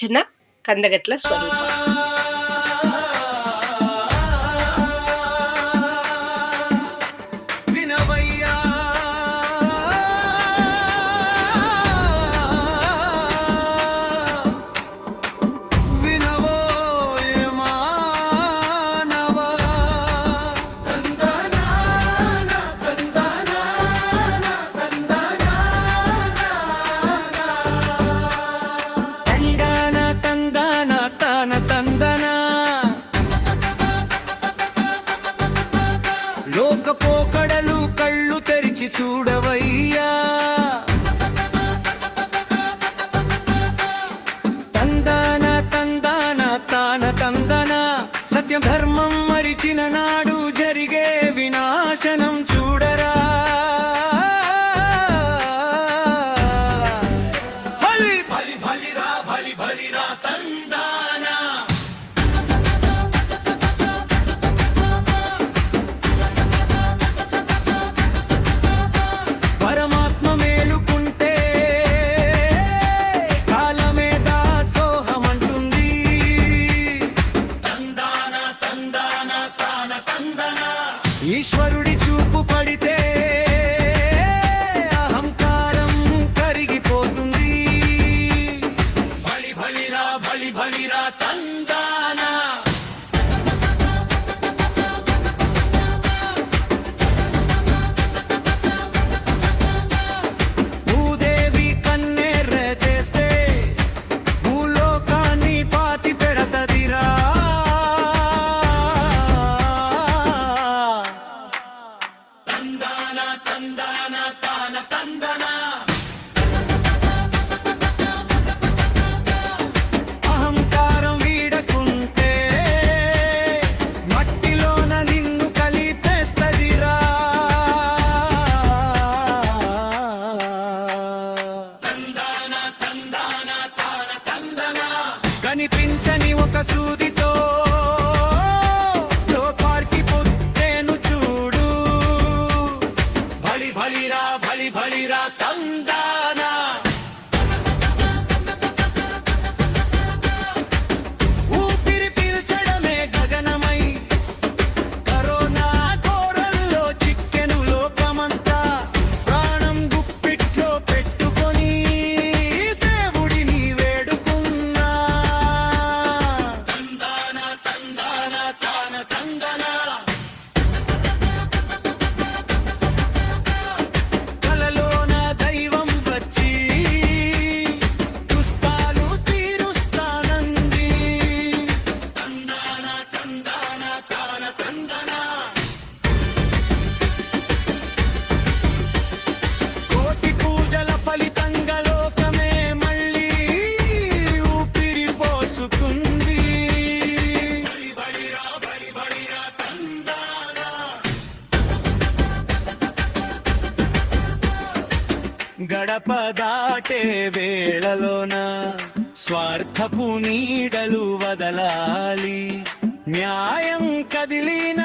అర్చన కందగట్ల స్వరూప. లోకపోకడలు కళ్ళు తెరిచి చూడవయ్యా, తందాన తందాన తాన తందన. సత్యం ధర్మం మరిచిన నాడు జరిగే వినాశనం చూడరా. బలి బలి బలిరా బలి బలిరా తందాన. ఈశ్వరుడి చూపు పడితే అహంకారం కరిగిపోతుంది. బలి బలిరా బలి బలిరా తందాన. భూదేవి కన్నెర్ర చేస్తే భూలోకాన్ని పాతి పెడతదిరా. తందాన తందాన తాన తందన. అహంకారం వీడకుంటే మట్టిలోన నిన్ను కలిపేస్తదిరా. తందాన తందాన తాన తందన. కనిపించని ఒక సూదితో బలిరా బలి బలిరా తందాన. ఊపిరి పీల్చడమే గగనమై కరోనా కోరల్లో చిక్కెను లోకమంతా. ప్రాణం గుప్పిట్లో పెట్టుకొని దేవుడిని వేడుకున్నా. తందాన తందాన తాన తందన. గడప దాటే వేళలోన స్వార్థపు నీడలు వదలాలి. న్యాయం కదిలిన